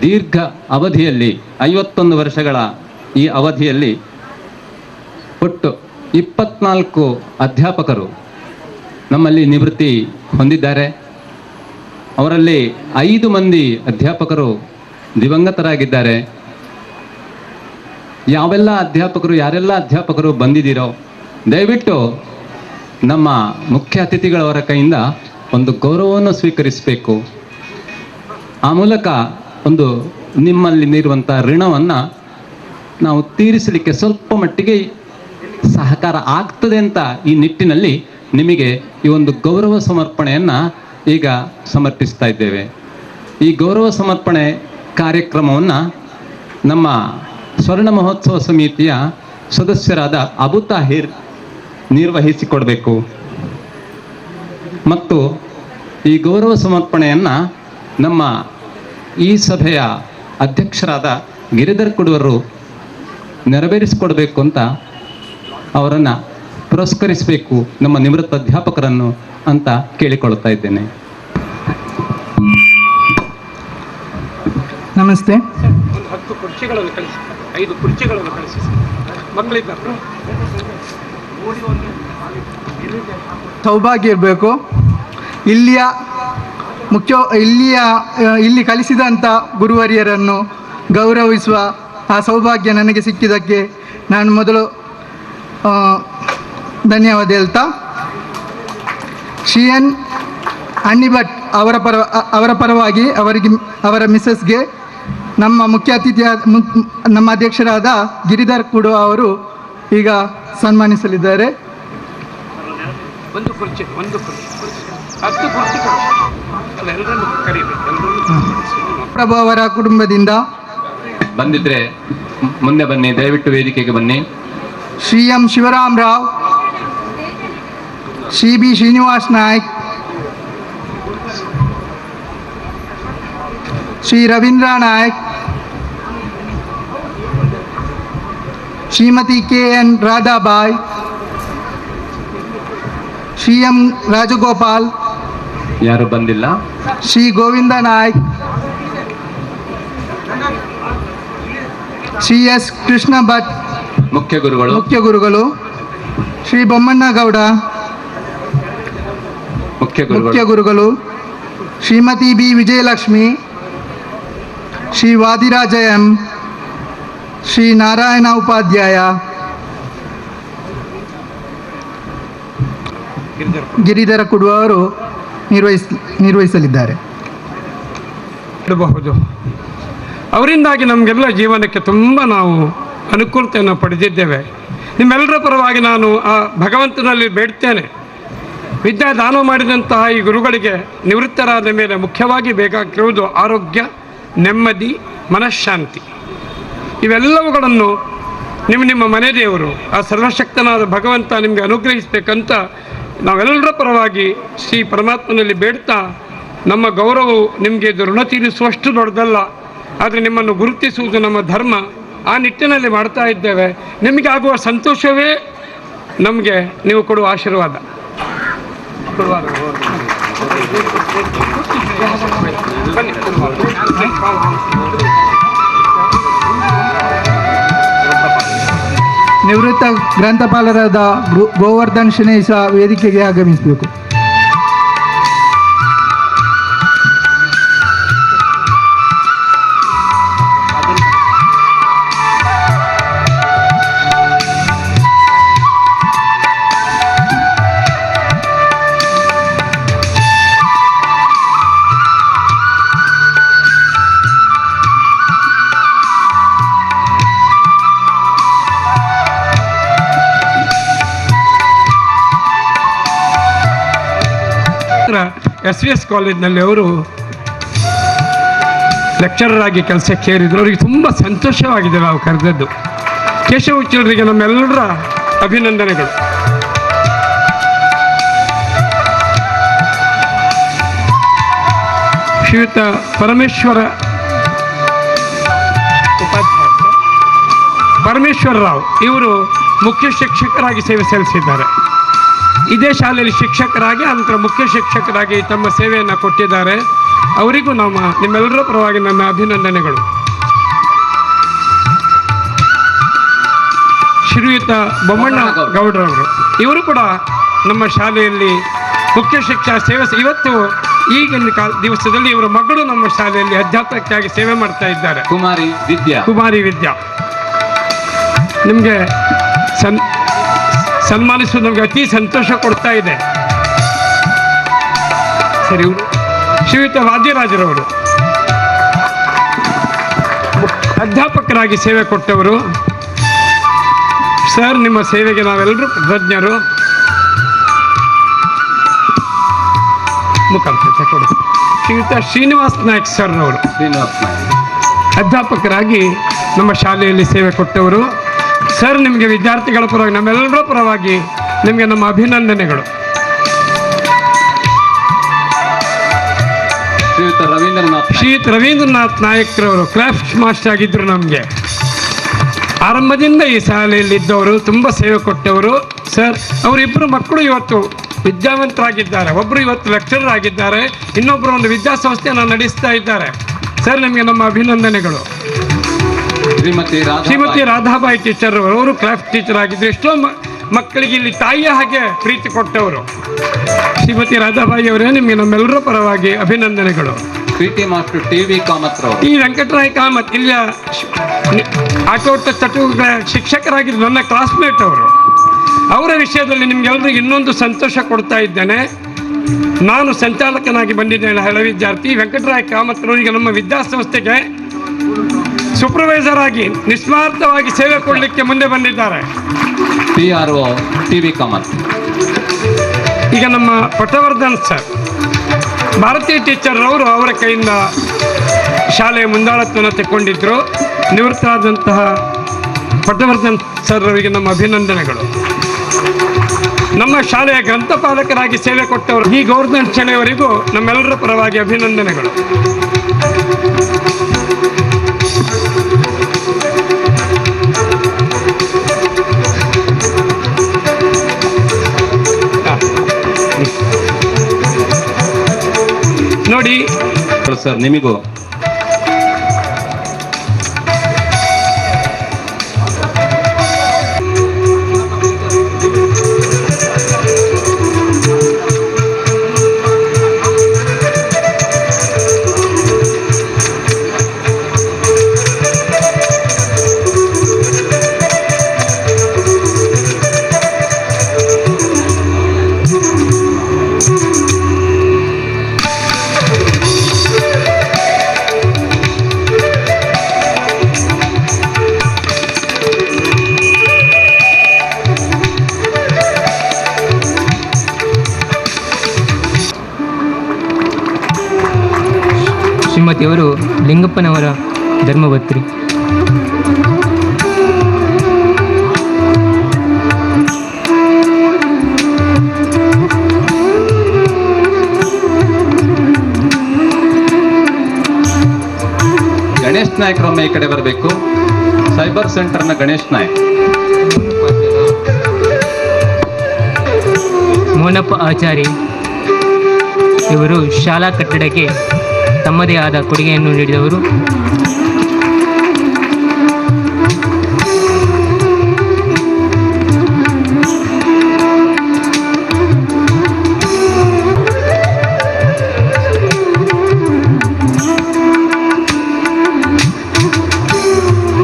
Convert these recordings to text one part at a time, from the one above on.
ದೀರ್ಘ ಅವಧಿಯಲ್ಲಿ 51 ವರ್ಷಗಳ ಈ ಅವಧಿಯಲ್ಲಿ ಒಟ್ಟು 24 ಅಧ್ಯಾಪಕರು ನಮ್ಮಲ್ಲಿ ನಿವೃತ್ತಿ ಹೊಂದಿದ್ದಾರೆ. ಅವರಲ್ಲಿ 5 ಮಂದಿ ಅಧ್ಯಾಪಕರು ದಿವಂಗತರಾಗಿದ್ದಾರೆ. ಯಾರೆಲ್ಲ ಅಧ್ಯಾಪಕರು ಬಂದಿದ್ದೀರೋ ದಯವಿಟ್ಟು ನಮ್ಮ ಮುಖ್ಯ ಅತಿಥಿಗಳವರ ಕೈಯಿಂದ ಒಂದು ಗೌರವವನ್ನು ಸ್ವೀಕರಿಸಬೇಕು. ಆ ಮೂಲಕ ಒಂದು ನಿಮ್ಮಲ್ಲಿ ನೀಡುವಂಥ ಋಣವನ್ನು ನಾವು ತೀರಿಸಲಿಕ್ಕೆ ಸ್ವಲ್ಪ ಮಟ್ಟಿಗೆ ಸಹಕಾರ ಆಗ್ತದೆ ಅಂತ ಈ ನಿಟ್ಟಿನಲ್ಲಿ ನಿಮಗೆ ಈ ಒಂದು ಗೌರವ ಸಮರ್ಪಣೆಯನ್ನು ಈಗ ಸಮರ್ಪಿಸ್ತಾ ಇದ್ದೇವೆ. ಈ ಗೌರವ ಸಮರ್ಪಣೆ ಕಾರ್ಯಕ್ರಮವನ್ನು ನಮ್ಮ ಸ್ವರ್ಣ ಮಹೋತ್ಸವ ಸಮಿತಿಯ ಸದಸ್ಯರಾದ ಅಬು ತಾಹಿರ್ ನಿರ್ವಹಿಸಿಕೊಡಬೇಕು ಮತ್ತು ಈ ಗೌರವ ಸಮರ್ಪಣೆಯನ್ನು ನಮ್ಮ ಈ ಸಭೆಯ ಅಧ್ಯಕ್ಷರಾದ ಗಿರಿಧರ್ ಕುಡುವರು ನೆರವೇರಿಸಿಕೊಡ್ಬೇಕು ಅಂತ ಅವರನ್ನು ಪುರಸ್ಕರಿಸಬೇಕು, ನಮ್ಮ ನಿವೃತ್ತ ಅಧ್ಯಾಪಕರನ್ನು ಅಂತ ಕೇಳಿಕೊಳ್ಳುತ್ತಾ ಇದ್ದೇನೆ. ನಮಸ್ತೆ. 10 ಕುರ್ಚಿಗಳನ್ನು ಕಳಿಸಿ, 5 ಕುರ್ಚಿಗಳನ್ನು ಕಳಿಸಿ. ಮಕ್ಕಳಿದ್ದಾರೆ, ಸೌಭಾಗ್ಯ ಇರಬೇಕು. ಇಲ್ಲಿ ಕಲಿಸಿದಂಥ ಗುರುವರಿಯರನ್ನು ಗೌರವಿಸುವ ಆ ಸೌಭಾಗ್ಯ ನನಗೆ ಸಿಕ್ಕಿದ್ದಕ್ಕೆ ನಾನು ಮೊದಲು ಧನ್ಯವಾದ ಹೇಳ್ತಾ, ಶ್ರೀಯನ್ ಅನ್ನಿಭಟ್ ಅವರ ಪರವಾಗಿ ಅವರ ಮಿಸಸ್ಗೆ ನಮ್ಮ ಮುಖ್ಯ ಅತಿಥಿಯ ನಮ್ಮ ಅಧ್ಯಕ್ಷರಾದ ಗಿರಿಧರ್ ಕುಡು ಅವರು ಈಗ ಸನ್ಮಾನಿಸಲಿದ್ದಾರೆ. ಒಂದು ಕುರ್ಚಿ 10 ಕುರ್ಚಿ ಎಲ್ಲರನ್ನು ಕರೀಬೇಕು. ಪ್ರಭು ಅವರ ಕುಟುಂಬದಿಂದ ಬಂದಿದ್ರೆ ಮುಂದೆ ಬನ್ನಿ, ದಯವಿಟ್ಟು ವೇದಿಕೆಗೆ ಬನ್ನಿ. Shri M Shivaram Rao, Shri B Srinivas Naik, Shri Ravindra Naik, Shrimati K N Radhabai, Shri M Rajagopal, ಯಾರು ಬಂದಿಲ್ಲ, ಶ್ರೀ ಗೋವಿಂದ ನಾಯ್ಕ್, ಶ್ರೀ ಎಸ್ ಕೃಷ್ಣ ಭಟ್ ಮುಖ್ಯ ಗುರುಗಳು, ಶ್ರೀ ಬೊಮ್ಮಣ್ಣ ಗೌಡ ಮುಖ್ಯ ಗುರುಗಳು, ಶ್ರೀಮತಿ ಬಿ ವಿಜಯಲಕ್ಷ್ಮಿ, ಶ್ರೀ ವಾದಿರಾಜ ಎಂ, ಶ್ರೀ ನಾರಾಯಣ ಉಪಾಧ್ಯಾಯ, ಗಿರಿಧರ ಕುಡು ಅವರು ನಿರ್ವಹಿಸಲಿದ್ದಾರೆ. ಇಡಬಹುದು. ಅವರಿಂದಾಗಿ ನಮಗೆಲ್ಲ ಜೀವನಕ್ಕೆ ತುಂಬ ನಾವು ಅನುಕೂಲತೆಯನ್ನು ಪಡೆದಿದ್ದೇವೆ. ನಿಮ್ಮೆಲ್ಲರ ಪರವಾಗಿ ನಾನು ಆ ಭಗವಂತನಲ್ಲಿ ಬೇಡ್ತೇನೆ, ವಿದ್ಯಾದಾನ ಮಾಡಿದಂತಹ ಈ ಗುರುಗಳಿಗೆ ನಿವೃತ್ತರಾದ ಮೇಲೆ ಮುಖ್ಯವಾಗಿ ಬೇಕಾಗಿರುವುದು ಆರೋಗ್ಯ, ನೆಮ್ಮದಿ, ಮನಃಶಾಂತಿ. ಇವೆಲ್ಲವುಗಳನ್ನು ನಿಮ್ಮ ಮನೆ ದೇವರು ಆ ಸರ್ವಶಕ್ತನಾದ ಭಗವಂತ ನಿಮಗೆ ಅನುಗ್ರಹಿಸಬೇಕಂತ ನಾವೆಲ್ಲರ ಪರವಾಗಿ ಶ್ರೀ ಪರಮಾತ್ಮನಲ್ಲಿ ಬೇಡ್ತಾ, ನಮ್ಮ ಗೌರವವು ನಿಮಗೆ ಇದು ಋಣ ತೀರಿಸುವಷ್ಟು ದೊಡ್ಡದಲ್ಲ, ಆದರೆ ನಿಮ್ಮನ್ನು ಗುರುತಿಸುವುದು ನಮ್ಮ ಧರ್ಮ. ಆ ನಿಟ್ಟಿನಲ್ಲಿ ಮಾಡ್ತಾ ಇದ್ದೇವೆ. ನಿಮಗೆ ಆಗುವ ಸಂತೋಷವೇ ನಮಗೆ ನೀವು ಕೊಡುವ ಆಶೀರ್ವಾದ. ನಿವೃತ್ತ ಗ್ರಂಥಪಾಲರಾದ ಗೋವರ್ಧನ್ ಶನೇಶ ವೇದಿಕೆಗೆ ಆಗಮಿಸಬೇಕು. SVS ಕಾಲೇಜಿನಲ್ಲಿ ಅವರು ಲೆಕ್ಚರರ್ ಆಗಿ ಕೆಲಸಕ್ಕೆ ಸೇರಿದ್ರು. ಅವರಿಗೆ ತುಂಬ ಸಂತೋಷವಾಗಿದೆ ನಾವು ಕರೆದದ್ದು. ಕೇಶವ ಚಿಲ್ಡ್ರಿಗೆ ನಮ್ಮೆಲ್ಲರ ಅಭಿನಂದನೆಗಳು. ಶ್ರೀಯುತ ಪರಮೇಶ್ವರ ರಾವ್ ಇವರು ಮುಖ್ಯ ಶಿಕ್ಷಕರಾಗಿ ಸೇವೆ ಸಲ್ಲಿಸಿದ್ದಾರೆ. ಇದೇ ಶಾಲೆಯಲ್ಲಿ ಶಿಕ್ಷಕರಾಗಿ ನಂತರ ಮುಖ್ಯ ಶಿಕ್ಷಕರಾಗಿ ತಮ್ಮ ಸೇವೆಯನ್ನು ಕೊಟ್ಟಿದ್ದಾರೆ. ಅವರಿಗೂ ನಿಮ್ಮೆಲ್ಲರ ಪರವಾಗಿ ನನ್ನ ಅಭಿನಂದನೆಗಳು. ಶ್ರೀಯುತ ಬೊಮ್ಮಣ್ಣ ಗೌಡ್ರವರು ಇವರು ಕೂಡ ನಮ್ಮ ಶಾಲೆಯಲ್ಲಿ ಮುಖ್ಯ ಶಿಕ್ಷಕ ಸೇವೆ ಇವತ್ತು ಈಗಿನ ದಿವಸದಲ್ಲಿ ಇವರ ಮಗಳು ನಮ್ಮ ಶಾಲೆಯಲ್ಲಿ ಅಧ್ಯಾಪಕಿಯಾಗಿ ಸೇವೆ ಮಾಡ್ತಾ ಇದ್ದಾರೆ. ಕುಮಾರಿ ವಿದ್ಯಾ ನಿಮಗೆ ಸನ್ಮಾನಿಸುವುದು ನಮಗೆ ಅತಿ ಸಂತೋಷ ಕೊಡ್ತಾ ಇದೆ. ಸರಿ, ಶ್ರೀಯುತ ವಾದ್ಯರಾಜರವರು ಅಧ್ಯಾಪಕರಾಗಿ ಸೇವೆ ಕೊಟ್ಟವರು. ಸರ್, ನಿಮ್ಮ ಸೇವೆಗೆ ನಾವೆಲ್ಲರೂ ಕೃತಜ್ಞರು. ಮುಖಾಂತರ ಕೊಡು. ಶ್ರೀಯುತ ಶ್ರೀನಿವಾಸ್ ನಾಯ್ಕ್ ಸರ್ನವರು ಅಧ್ಯಾಪಕರಾಗಿ ನಮ್ಮ ಶಾಲೆಯಲ್ಲಿ ಸೇವೆ ಕೊಟ್ಟವರು. ಸರ್, ನಿಮಗೆ ವಿದ್ಯಾರ್ಥಿಗಳ ಪರವಾಗಿ ನಮ್ಮೆಲ್ಲರ ಪರವಾಗಿ ನಿಮಗೆ ನಮ್ಮ ಅಭಿನಂದನೆಗಳು. ಶ್ರೀಯುತ ರವೀಂದ್ರನಾಥ್ ನಾಯಕ್ರವರು ಕ್ರಾಫ್ಟ್ ಮಾಸ್ಟರ್ ಆಗಿದ್ದರು. ನಮಗೆ ಆರಂಭದಿಂದ ಈ ಶಾಲೆಯಲ್ಲಿ ಇದ್ದವರು, ತುಂಬ ಸೇವೆ ಕೊಟ್ಟವರು. ಸರ್, ಅವರಿಬ್ಬರು ಮಕ್ಕಳು ಇವತ್ತು ವಿದ್ಯಾವಂತರಾಗಿದ್ದಾರೆ. ಒಬ್ಬರು ಇವತ್ತು ಲೆಕ್ಚರರ್ ಆಗಿದ್ದಾರೆ, ಇನ್ನೊಬ್ಬರು ಒಂದು ವಿದ್ಯಾಸಂಸ್ಥೆಯನ್ನು ನಡೆಸ್ತಾ ಇದ್ದಾರೆ. ಸರ್, ನಿಮಗೆ ನಮ್ಮ ಅಭಿನಂದನೆಗಳು. ಶ್ರೀಮತಿ ರಾಧಾಬಾಯಿ ಟೀಚರ್ ಅವರು ಕ್ರಾಫ್ಟ್ ಟೀಚರ್ ಆಗಿದ್ರು. ಎಷ್ಟೋ ಮಕ್ಕಳಿಗೆ ಇಲ್ಲಿ ತಾಯಿಯ ಹಾಗೆ ಪ್ರೀತಿ ಕೊಟ್ಟವರು. ಶ್ರೀಮತಿ ರಾಧಾಬಾಯಿ ಅವರೇ, ನಿಮಗೆ ನಮ್ಮೆಲ್ಲರ ಪರವಾಗಿ ಅಭಿನಂದನೆಗಳು. ಟಿ ವೆಂಕಟರಾಯ ಕಾಮತ್ ಇಲ್ಲಿಯ ಆಟೋಟ ಚಟುವಟಿಕೆಗಳ ಶಿಕ್ಷಕರಾಗಿದ್ದು ನನ್ನ ಕ್ಲಾಸ್ಮೇಟ್ ಅವರು. ಅವರ ವಿಷಯದಲ್ಲಿ ನಿಮ್ಗೆಲ್ಲರಿಗೂ ಇನ್ನೊಂದು ಸಂತೋಷ ಕೊಡ್ತಾ ಇದ್ದೇನೆ. ನಾನು ಸಂಚಾಲಕನಾಗಿ ಬಂದಿದ್ದೇನೆ. ಹಳೆ ವಿದ್ಯಾರ್ಥಿ ವೆಂಕಟರಾಯ ಕಾಮತ್ರವರಿಗೆ ನಮ್ಮ ವಿದ್ಯಾಸಂಸ್ಥೆಗೆ ಸೂಪರ್ವೈಸರ್ ಆಗಿ ನಿಸ್ವಾರ್ಥವಾಗಿ ಸೇವೆ ಕೊಡಲಿಕ್ಕೆ ಮುಂದೆ ಬಂದಿದ್ದಾರೆ. ಈಗ ನಮ್ಮ ಪಟವರ್ಧನ್ ಸರ್, ಭಾರತೀಯ ಟೀಚರ್ ಅವರು ಅವರ ಕೈಯಿಂದ ಶಾಲೆಯ ಮುಂದಾಳತ್ವವನ್ನು ತೆಕ್ಕೊಂಡಿದ್ದರು. ನಿವೃತ್ತರಾದಂತಹ ಪಟವರ್ಧನ್ ಸರ್ ಅವರಿಗೆ ನಮ್ಮ ಅಭಿನಂದನೆಗಳು. ನಮ್ಮ ಶಾಲೆಯ ಗ್ರಂಥಪಾಲಕರಾಗಿ ಸೇವೆ ಕೊಟ್ಟವರು ಈ ಗೌರ್ಮೆಂಟ್ ಶಾಲೆಯವರಿಗೂ ನಮ್ಮೆಲ್ಲರ ಪರವಾಗಿ ಅಭಿನಂದನೆಗಳು. ನೋಡಿ ಸರ್, ನಿಮಗೂ ಶ್ರೀಮತಿಯವರು ಲಿಂಗಪ್ಪನವರ ಧರ್ಮಪತ್ರಿ. ಗಣೇಶ್ ನಾಯ್ಕರೊಮ್ಮೆ ಈ ಕಡೆ ಬರಬೇಕು. ಸೈಬರ್ ಸೆಂಟರ್ನ ಗಣೇಶ್ ನಾಯ್ಕ್. ಮೋನಪ್ಪ ಆಚಾರಿ ಇವರು ಶಾಲಾ ಕಟ್ಟಡಕ್ಕೆ ತಮ್ಮದೇ ಆದ ಕೊಡುಗೆಯನ್ನು ನೀಡಿದವರು.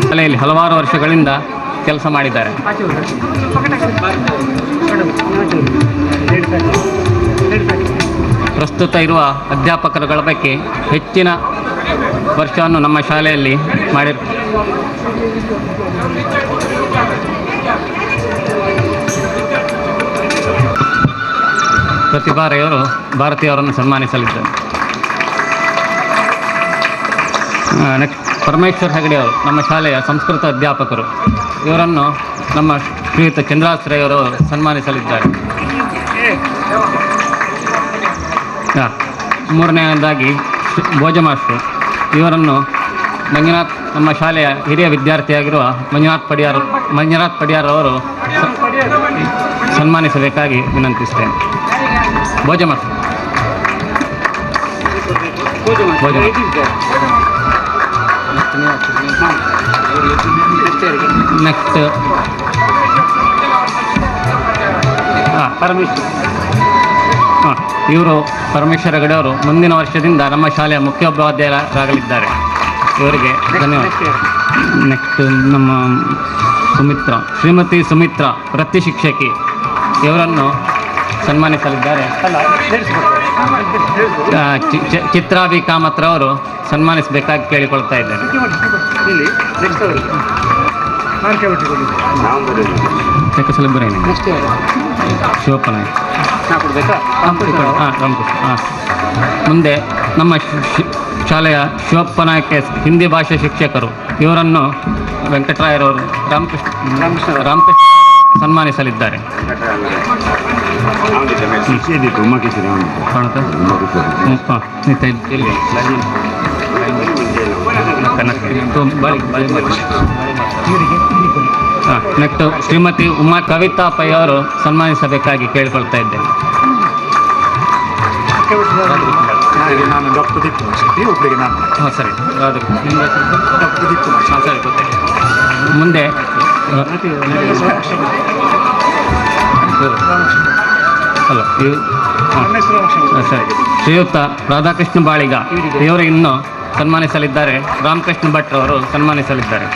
ಶಾಲೆಯಲ್ಲಿ ಹಲವಾರು ವರ್ಷಗಳಿಂದ ಕೆಲಸ ಮಾಡಿದ್ದಾರೆ. ಪ್ರಸ್ತುತ ಇರುವ ಅಧ್ಯಾಪಕರುಗಳ ಬಗ್ಗೆ ಹೆಚ್ಚಿನ ವರ್ಷವನ್ನು ನಮ್ಮ ಶಾಲೆಯಲ್ಲಿ ಪ್ರತಿಭಾ ರೈಯವರು ಭಾರತೀಯವರನ್ನು ಸನ್ಮಾನಿಸಲಿದ್ದಾರೆ. ನೆಕ್ಸ್ಟ್ ಪರಮೇಶ್ವರ್ ಹೆಗಡೆ ಅವರು ನಮ್ಮ ಶಾಲೆಯ ಸಂಸ್ಕೃತ ಅಧ್ಯಾಪಕರು. ಇವರನ್ನು ನಮ್ಮ ಶ್ರೀಯುತ ಚಂದ್ರಾಶ್ರಯವರು ಸನ್ಮಾನಿಸಲಿದ್ದಾರೆ. ಮೂರನೆಯದಾಗಿ ಭೋಜಮಾಸ್ಟ್ರು, ಇವರನ್ನು ಮಂಜುನಾಥ್ ನಮ್ಮ ಶಾಲೆಯ ಹಿರಿಯ ವಿದ್ಯಾರ್ಥಿಯಾಗಿರುವ ಮಂಜುನಾಥ್ ಪಡಿಯಾರ್ ಅವರು ಸನ್ಮಾನಿಸಬೇಕಾಗಿ ವಿನಂತಿಸ್ತೇನೆ. ಭೋಜನ ನೆಕ್ಸ್ಟ್ ಇವರು ಪರಮೇಶ್ವರ ಹೆಗಡೆ ಅವರು ಮುಂದಿನ ವರ್ಷದಿಂದ ನಮ್ಮ ಶಾಲೆಯ ಮುಖ್ಯೋಪಾಧ್ಯಾಯರಾಗಲಿದ್ದಾರೆ. ಇವರಿಗೆ ಧನ್ಯವಾದ. ನೆಕ್ಸ್ಟ್ ನಮ್ಮ ಶ್ರೀಮತಿ ಸುಮಿತ್ರ ವೃತ್ತಿ ಶಿಕ್ಷಕಿ, ಇವರನ್ನು ಸನ್ಮಾನಿಸಲಿದ್ದಾರೆ. ಚಿತ್ರಾ ಬಿ ಕಾಮತ್ ಅವರು ಸನ್ಮಾನಿಸಬೇಕಾಗಿ ಕೇಳಿಕೊಳ್ತಾ ಇದ್ದೇನೆ. ಶಿವಪ್ಪನ ಮುಂದೆ ನಮ್ಮ ಶಾಲೆಯ ಶಿವಪ್ಪ ನಾಯಕ ಹಿಂದಿ ಭಾಷೆ ಶಿಕ್ಷಕರು, ಇವರನ್ನು ವೆಂಕಟರಾಯರವರು ರಾಮಕೃಷ್ಣ ಸನ್ಮಾನಿಸಲಿದ್ದಾರೆ. ನೆಕ್ಸ್ಟ್ ಶ್ರೀಮತಿ ಉಮಾ ಕವಿತಾ ಪೈ ಅವರು ಸನ್ಮಾನಿಸಬೇಕಾಗಿ ಕೇಳಿಕೊಳ್ತಾ ಇದ್ದೇನೆ. ಸರಿ, ಸರಿ ಗೊತ್ತಾಯ್ತು. ಮುಂದೆ ಅಲ್ಲ ಸರಿ, ಶ್ರೀಯುತ ರಾಧಾಕೃಷ್ಣ ಬಾಳಿಗ ಇವರು ಇನ್ನು ಸನ್ಮಾನಿಸಲಿದ್ದಾರೆ. ರಾಮಕೃಷ್ಣ ಭಟ್ ಅವರು ಸನ್ಮಾನಿಸಲಿದ್ದಾರೆ.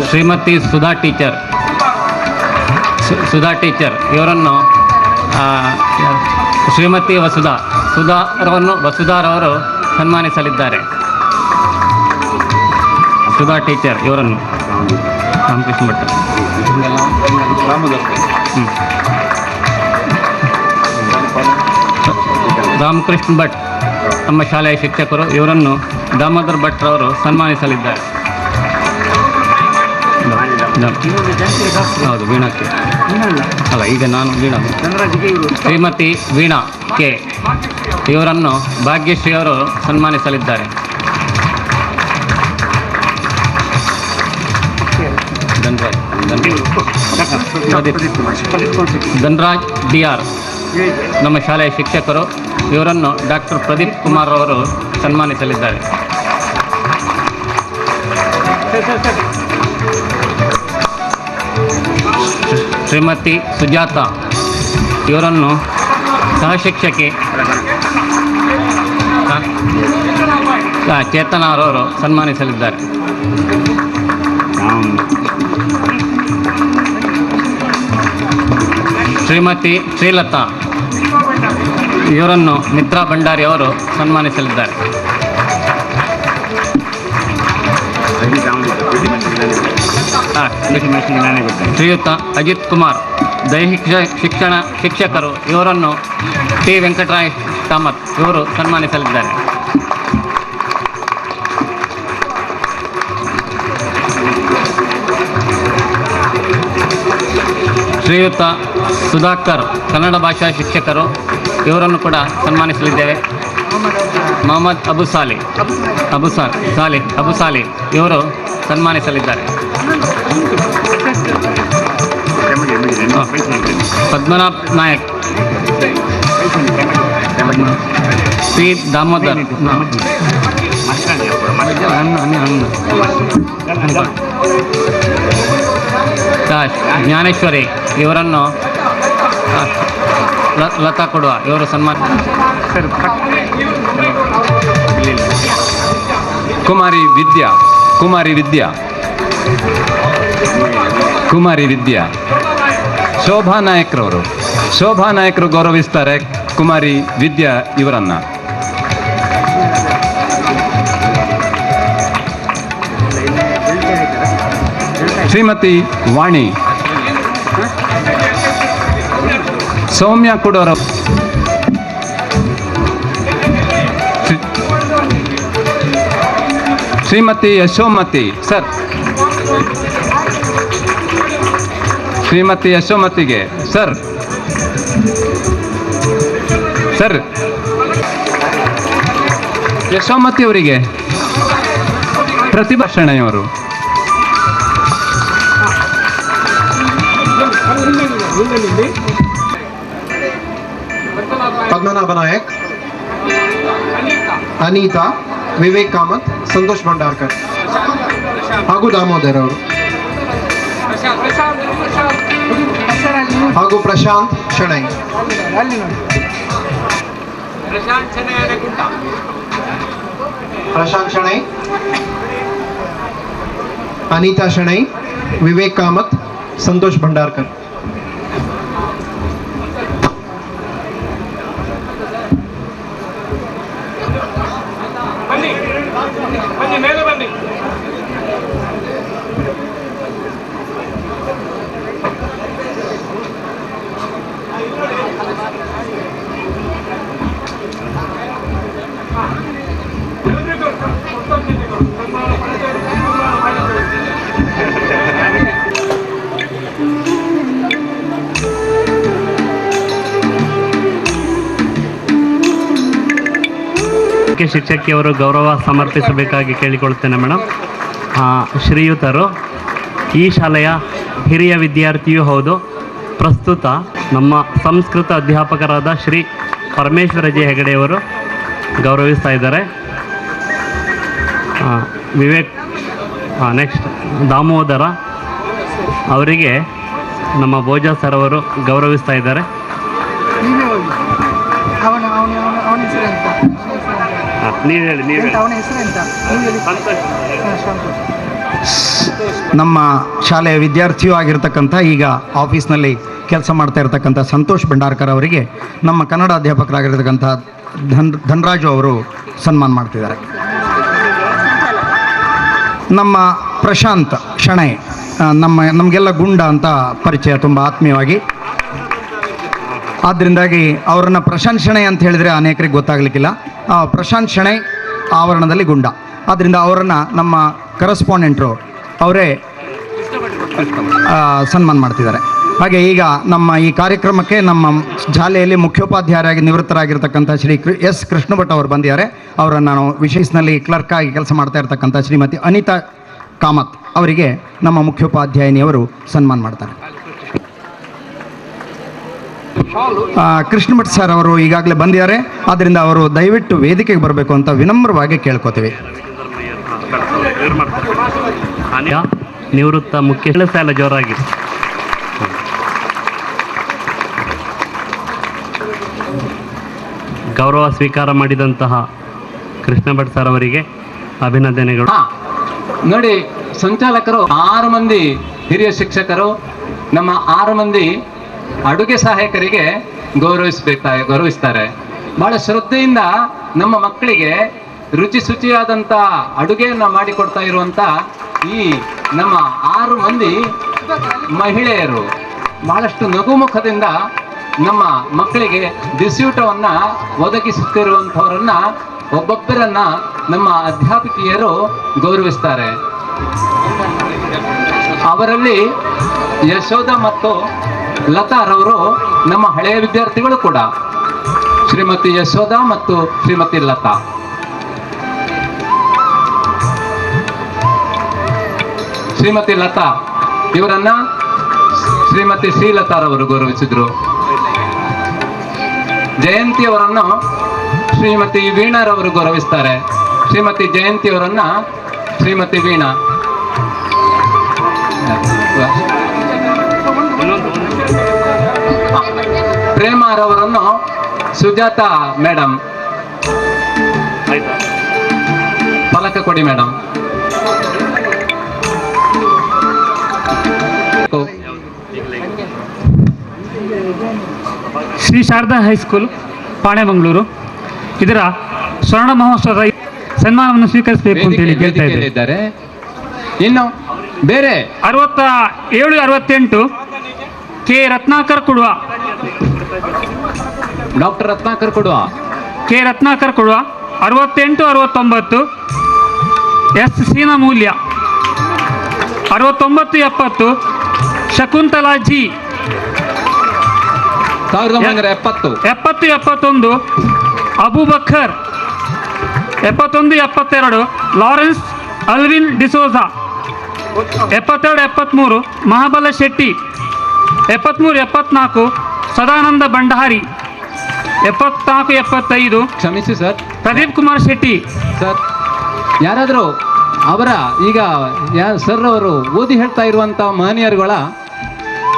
ಶ್ರೀಮತಿ ಸುಧಾ ಟೀಚರ್ ಇವರನ್ನು ಶ್ರೀಮತಿ ವಸುಧಾರವರು ಸನ್ಮಾನಿಸಲಿದ್ದಾರೆ. ಸುಧಾ ಟೀಚರ್ ಇವರನ್ನು ರಾಮಕೃಷ್ಣ ಭಟ್ ರಾಮಕೃಷ್ಣ ಭಟ್ ನಮ್ಮ ಶಾಲೆಯ ಶಿಕ್ಷಕರು, ಇವರನ್ನು ದಾಮೋದರ್ ಭಟ್ರವರು ಸನ್ಮಾನಿಸಲಿದ್ದಾರೆ. ಹೌದು, ವೀಣಾಕ್ಕೆ ಅಲ್ಲ, ಈಗ ನಾನು ವೀಣಾ ಶ್ರೀಮತಿ ವೀಣಾ ಕೆ ಇವರನ್ನು ಭಾಗ್ಯಶ್ರೀ ಅವರು ಸನ್ಮಾನಿಸಲಿದ್ದಾರೆ. ಧನ್ರಾಜ್ DR ನಮ್ಮ ಶಾಲೆಯ ಶಿಕ್ಷಕರು, ಇವರನ್ನು ಡಾಕ್ಟರ್ ಪ್ರದೀಪ್ ಕುಮಾರ್ ಅವರು ಸನ್ಮಾನಿಸಲಿದ್ದಾರೆ. ಶ್ರೀಮತಿ ಸುಜಾತ ಇವರನ್ನು ಸಹಶಿಕ್ಷಕಿ ಚೇತನರವರು ಸನ್ಮಾನಿಸಲಿದ್ದಾರೆ. ಶ್ರೀಮತಿ ಶ್ರೀಲತಾ ಇವರನ್ನು ಮಿತ್ರಾ ಭಂಡಾರಿ ಅವರು ಸನ್ಮಾನಿಸಲಿದ್ದಾರೆ. ಶ್ರೀಯುತ ಅಜಿತ್ ಕುಮಾರ್ ದೈಹಿಕ ಶಿಕ್ಷಕರು, ಇವರನ್ನು ಟಿ ವೆಂಕಟರಾಯ ಕಾಮತ್ ಇವರು ಸನ್ಮಾನಿಸಲಿದ್ದಾರೆ. ಶ್ರೀಯುತ ಸುಧಾಕರ್ ಕನ್ನಡ ಭಾಷಾ ಶಿಕ್ಷಕರು, ಇವರನ್ನು ಕೂಡ ಸನ್ಮಾನಿಸಲಿದ್ದೇವೆ. ಮೊಹಮ್ಮದ್ ಅಬು ಸಾಲಿ ಇವರು ಸನ್ಮಾನಿಸಲಿದ್ದಾರೆ. ಪದ್ಮನಾಭ್ ನಾಯಕ್, ಪಿ ದಾಮೋದರ್, ಜ್ಞಾನೇಶ್ವರಿ ಇವರನ್ನು ಲತಾ ಕೊಡುವ ಇವರು ಸನ್ಮಾನ. ಕುಮಾರಿ ವಿದ್ಯಾ ಶೋಭಾ ನಾಯಕ್ರು ಗೌರವಿಸ್ತಾರೆ ಕುಮಾರಿ ವಿದ್ಯಾ ಇವರನ್ನ. ಶ್ರೀಮತಿ ವಾಣಿ ಸೌಮ್ಯ ಕುಡೋರ, ಶ್ರೀಮತಿ ಯಶೋಮತಿ ಸರ್, ಶ್ರೀಮತಿ ಯಶೋಮತಿಗೆ ಸರ್ ಯಶೋಮತಿ ಅವರಿಗೆ ಪ್ರತಿಭಾ ಶೆಣೆಯವರು. ಪದ್ಮನಾಭ ನಾಯಕ್, ಅನಿತಾ, ವಿವೇಕ್ ಕಾಮತ್, ಸಂತೋಷ್ ಭಂಡಾರ್ಕರ್ ಹಾಗೂ ದಾಮೋದರ್ ಅವರು ಹಾಗೂ ಪ್ರಶಾಂತ್ ಶೆಣೈ. ಪ್ರಶಾಂತ್ ಶೆಣೈ, ಅನಿತಾ ಶೆಣೈ, ವಿವೇಕ್ ಕಾಮತ್, ಸಂತೋಷ್ ಭಂಡಾರ್ಕರ್. ಬನ್ನಿ ಮೇಲೆ ಬನ್ನಿ. ಶಿಕ್ಷಕಿಯವರು ಗೌರವ ಸಮರ್ಪಿಸಬೇಕಾಗಿ ಕೇಳಿಕೊಳ್ತೇನೆ ಮೇಡಮ್. ಶ್ರೀಯುತರು ಈ ಶಾಲೆಯ ಹಿರಿಯ ವಿದ್ಯಾರ್ಥಿಯೂ ಹೌದು. ಪ್ರಸ್ತುತ ನಮ್ಮ ಸಂಸ್ಕೃತ ಅಧ್ಯಾಪಕರಾದ ಶ್ರೀ ಪರಮೇಶ್ವರ ಜಿ ಹೆಗಡೆಯವರು ಗೌರವಿಸ್ತಾ ಇದ್ದಾರೆ. ವಿವೇಕ್ ನೆಕ್ಸ್ಟ್ ದಾಮೋದರ ಅವರಿಗೆ ನಮ್ಮ ಭೋಜ ಸರ್ ಅವರು ಗೌರವಿಸ್ತಾ ಇದ್ದಾರೆ. ನೀವು ಹೇಳಿ ನಮ್ಮ ಶಾಲೆಯ ವಿದ್ಯಾರ್ಥಿಯೂ ಆಗಿರ್ತಕ್ಕಂಥ, ಈಗ ಆಫೀಸ್ನಲ್ಲಿ ಕೆಲಸ ಮಾಡ್ತಾ ಇರತಕ್ಕಂಥ ಸಂತೋಷ್ ಭಂಡಾರ್ಕರ್ ಅವರಿಗೆ ನಮ್ಮ ಕನ್ನಡ ಅಧ್ಯಾಪಕರಾಗಿರ್ತಕ್ಕಂಥ ಧನರಾಜು ಅವರು ಸನ್ಮಾನ ಮಾಡ್ತಿದ್ದಾರೆ. ನಮ್ಮ ಪ್ರಶಾಂತ್ ಶೆಣೈ, ನಮಗೆಲ್ಲ ಗುಂಡ ಅಂತ ಪರಿಚಯ, ತುಂಬ ಆತ್ಮೀಯವಾಗಿ. ಆದ್ದರಿಂದಾಗಿ ಅವರನ್ನು ಪ್ರಶಾಂತ್ ಶೆಣೈ ಅಂತ ಹೇಳಿದರೆ ಅನೇಕರಿಗೆ ಗೊತ್ತಾಗಲಿಕ್ಕಿಲ್ಲ. ಪ್ರಶಾಂತ್ ಶೆಣೈ ಆವರಣದಲ್ಲಿ ಗುಂಡ, ಆದ್ದರಿಂದ ಅವರನ್ನು ನಮ್ಮ ಕರೆಸ್ಪಾಂಡೆಂಟರು ಅವರೇ ಸನ್ಮಾನ ಮಾಡ್ತಿದ್ದಾರೆ. ಹಾಗೆ ಈಗ ನಮ್ಮ ಈ ಕಾರ್ಯಕ್ರಮಕ್ಕೆ ನಮ್ಮ ಶಾಲೆಯಲ್ಲಿ ಮುಖ್ಯೋಪಾಧ್ಯಾಯರಾಗಿ ನಿವೃತ್ತರಾಗಿರ್ತಕ್ಕಂಥ ಶ್ರೀ ಎಸ್ ಕೃಷ್ಣ ಭಟ್ ಅವರು ಬಂದಿದ್ದಾರೆ. ಅವರನ್ನು ನಾವು ವಿಶೇಷನಲ್ಲಿ ಕ್ಲರ್ಕ್ ಆಗಿ ಕೆಲಸ ಮಾಡ್ತಾ ಇರ್ತಕ್ಕಂಥ ಶ್ರೀಮತಿ ಅನಿತಾ ಕಾಮತ್ ಅವರಿಗೆ ನಮ್ಮ ಮುಖ್ಯೋಪಾಧ್ಯಾಯಿನಿಯವರು ಸನ್ಮಾನ ಮಾಡ್ತಾರೆ. ಕೃಷ್ಣ ಭಟ್ ಸರ್ ಅವರು ಈಗಾಗಲೇ ಬಂದಿದ್ದಾರೆ, ಆದ್ದರಿಂದ ಅವರು ದಯವಿಟ್ಟು ವೇದಿಕೆಗೆ ಬರಬೇಕು ಅಂತ ವಿನಮ್ರವಾಗಿ ಕೇಳ್ಕೊತೀವಿ. ನಿವೃತ್ತ ಮುಖ್ಯ ಕೆಲಸ ಎಲ್ಲ ಜೋರಾಗಿ. ಗೌರವ ಸ್ವೀಕಾರ ಮಾಡಿದಂತಹ ಕೃಷ್ಣ ಭಟ್ ಸರ್ ಅವರಿಗೆ ಅಭಿನಂದನೆಗಳು. ನೋಡಿ, ಸಂಚಾಲಕರು 6 ಮಂದಿ ಹಿರಿಯ ಶಿಕ್ಷಕರು, ನಮ್ಮ 6 ಮಂದಿ ಅಡುಗೆ ಸಹಾಯಕರಿಗೆ ಗೌರವಿಸ್ತಾರೆ. ಬಹಳ ಶ್ರದ್ಧೆಯಿಂದ ನಮ್ಮ ಮಕ್ಕಳಿಗೆ ರುಚಿ ಶುಚಿಯಾದಂಥ ಅಡುಗೆಯನ್ನು ಮಾಡಿಕೊಡ್ತಾ ಇರುವಂಥ ಈ ನಮ್ಮ 6 ಮಂದಿ ಮಹಿಳೆಯರು ಬಹಳಷ್ಟು ನಗುಮುಖದಿಂದ ನಮ್ಮ ಮಕ್ಕಳಿಗೆ ಬಿಸಿಯೂಟವನ್ನ ಒದಗಿಸುತ್ತಿರುವಂಥವರನ್ನ ಒಬ್ಬೊಬ್ಬರನ್ನ ನಮ್ಮ ಅಧ್ಯಾಪಕಿಯರು ಗೌರವಿಸ್ತಾರೆ. ಅವರಲ್ಲಿ ಯಶೋಧ ಮತ್ತು ಲತಾರವರು ನಮ್ಮ ಹಳೆಯ ವಿದ್ಯಾರ್ಥಿಗಳು ಕೂಡ. ಶ್ರೀಮತಿ ಯಶೋಧ ಮತ್ತು ಶ್ರೀಮತಿ ಲತಾ. ಶ್ರೀಮತಿ ಲತಾ ಇವರನ್ನ ಶ್ರೀಮತಿ ಶ್ರೀಲತಾರವರು ಗೌರವಿಸಿದ್ರು. ಜಯಂತಿ ಅವರನ್ನು ಶ್ರೀಮತಿ ವೀಣಾರವರು ಗೌರವಿಸ್ತಾರೆ. ಶ್ರೀಮತಿ ಜಯಂತಿ ಅವರನ್ನ ಶ್ರೀಮತಿ ವೀಣಾ. ಪ್ರೇಮಾರವರನ್ನು ಸುಜಾತಾ ಮೇಡಮ್. ಫಲಕ ಕೊಡಿ ಮೇಡಮ್. ಶ್ರೀ ಶಾರದಾ ಹೈಸ್ಕೂಲ್ ಪಾಣೆ ಮಂಗಳೂರು ಇದರ ಸ್ವರ್ಣ ಮಹೋತ್ಸವದ ಸನ್ಮಾನವನ್ನು ಸ್ವೀಕರಿಸಬೇಕು ಅಂತ ಹೇಳಿ ಕೇಳ್ತಾ ಇದ್ದಾರೆ. ಇನ್ನು ಬೇರೆ 67-68 ಕೆ ರತ್ನಾಕರ್ ಕೊಡುವ, ಡಾಕ್ಟರ್ ರತ್ನಾಕರ್ ಕೊಡುವ, ಕೆ ರತ್ನಾಕರ್ ಕೊಡುವ. 68-69 S Seena Moolya. 69-70 Shakuntala G. 1970. 70-71 Abubakkar. 71-72 Lawrence Alvin D'Souza 72-73 Mahabala Shetty 73-74 Sadananda Bhandari 74-75 ಕ್ಷಮಿಸಿ ಸರ್. ಪ್ರದೀಪ್ ಕುಮಾರ್ ಶೆಟ್ಟಿ. ಸರ್, ಯಾರಾದರೂ ಅವರ ಈಗ ಸರ್ ಅವರು ಓದಿ ಹೇಳ್ತಾ ಇರುವಂಥ ಮಹನೀಯರುಗಳ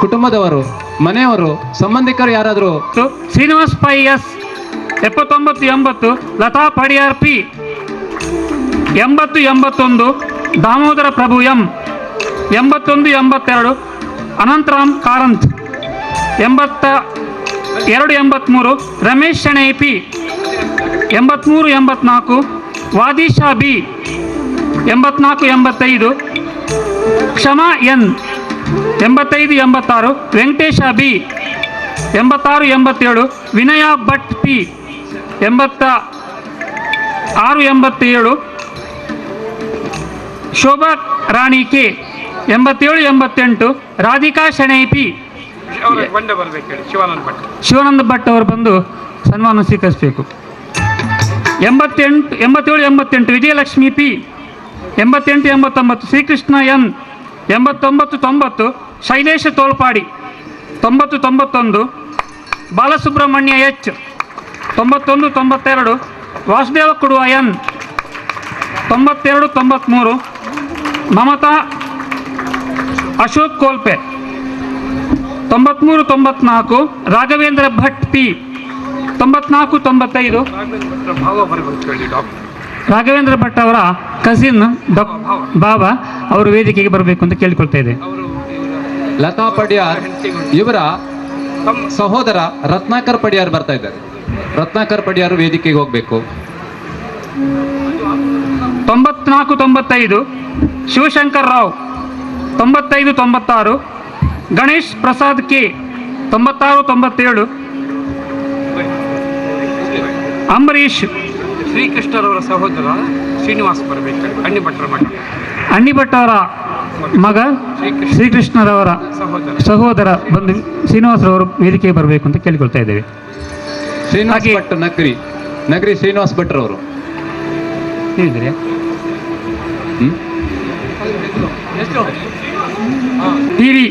ಕುಟುಂಬದವರು, ಮನೆಯವರು, ಸಂಬಂಧಿಕರು ಯಾರಾದರೂ? Srinivas Pai S 79-80 Latha Padiyar P 80-81 Damodara Prabhu M 81-82 Anantharam Karanth 82-83 Ramesh Shenoy P 83-84 Vadisha B 84-85 Kshama N 85-86 Venkatesha B 86-87 Vinaya Bhat P 86-87 Shobha Rani K 87-88 Radhika Shenoy P. Shivananda Bhat ಅವರು ಬಂದು ಸನ್ಮಾನ ಸ್ವೀಕರಿಸಬೇಕು. 87-88 Vijayalakshmi P 88-89 Srikrishna N 89-90 Shailesha Tolpadi 90-91 Balasubrahmanya H 91-92 Vasudeva Kuduva N 92-93 Mamata Ashok Kolpe 93-94 Raghavendra Bhat P 94-95 Raghavendra Bhat ಅವರ ಕಸಿನ್ ಬಾಬಾ ಅವರು ವೇದಿಕೆಗೆ ಬರಬೇಕು ಅಂತ ಕೇಳಿಕೊಳ್ತಾ ಇದೆ. ಲತಾ ಪಡಿಯಾರ್ ಇವರ ಸಹೋದರ ರತ್ನಾಕರ್ ಪಡಿಯಾರ್ ಬರ್ತಾ ಇದ್ದಾರೆ. ರತ್ನಾಕರ್ ಪಡಿಯಾರ್ ವೇದಿಕೆಗೆ ಹೋಗಬೇಕು. 94-95 ಶಿವಶಂಕರ್ ರಾವ್ 95-96 ಗಣೇಶ್ ಪ್ರಸಾದ್ ಕೆ 96-97 ಅಂಬರೀಶ್ ಶ್ರೀಕೃಷ್ಣರವರ ಸಹೋದರ ಶ್ರೀನಿವಾಸ್ ಬರಬೇಕು. ಅಣ್ಣಿಭಟ್ಟವರ ಮಗ ಶ್ರೀಕೃಷ್ಣರವರ ಸಹೋದರ ಬಂದು ಶ್ರೀನಿವಾಸರವರು ವೇದಿಕೆಗೆ ಬರಬೇಕು ಅಂತ ಕೇಳಿಕೊಳ್ತಾ ಇದ್ದೇವೆ. ಶ್ರೀನಿವಾಸ್ ಭಟ್ ನಗರಿ ಶ್ರೀನಿವಾಸ್ ಭಟ್ರವರು ಹೇಳಿದ್ರಿ. ಟಿವಿ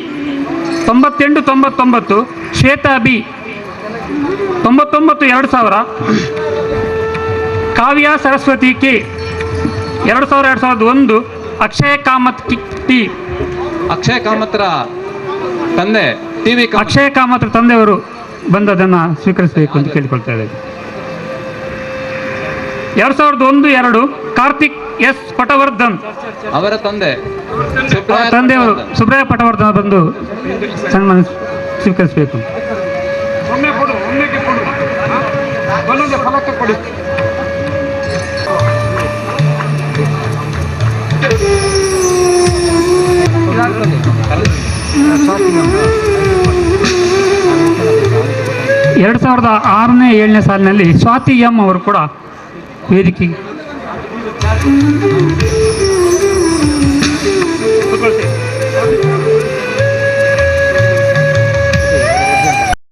98-99 ಶ್ವೇತಾ ಬಿ 99-2000 ಕಾವ್ಯ ಸರಸ್ವತಿ ಕೆ 2000-2001 ಅಕ್ಷಯ ಕಾಮತ್ ಟಿ ಅಕ್ಷಯ ಕಾಮತ್ರ ತಂದೆ ಟಿವಿ ಅಕ್ಷಯ ಕಾಮತ್ರ ತಂದೆಯವರು ಬಂದದನ್ನು ಸ್ವೀಕರಿಸಬೇಕು ಅಂತ ಕೇಳಿಕೊಳ್ತಾ ಇದ್ದೇವೆ. 2001-2 ಕಾರ್ತಿಕ್ ಎಸ್ ಪಟವರ್ಧನ್ ಅವರ ತಂದೆಯವರು ಸುಬ್ರಾಯ ಪಟವರ್ಧನ್ ಬಂದು ಸನ್ಮಾನ ಸ್ವೀಕರಿಸಬೇಕು. ಫಲಕ ಕೊಡಿ. ಎರಡು 2006-07 ಸಾಲಿನಲ್ಲಿ ಸ್ವಾತಿ ಎಂ ಅವರು ಕೂಡ ವೇದಿಕೆಗೆ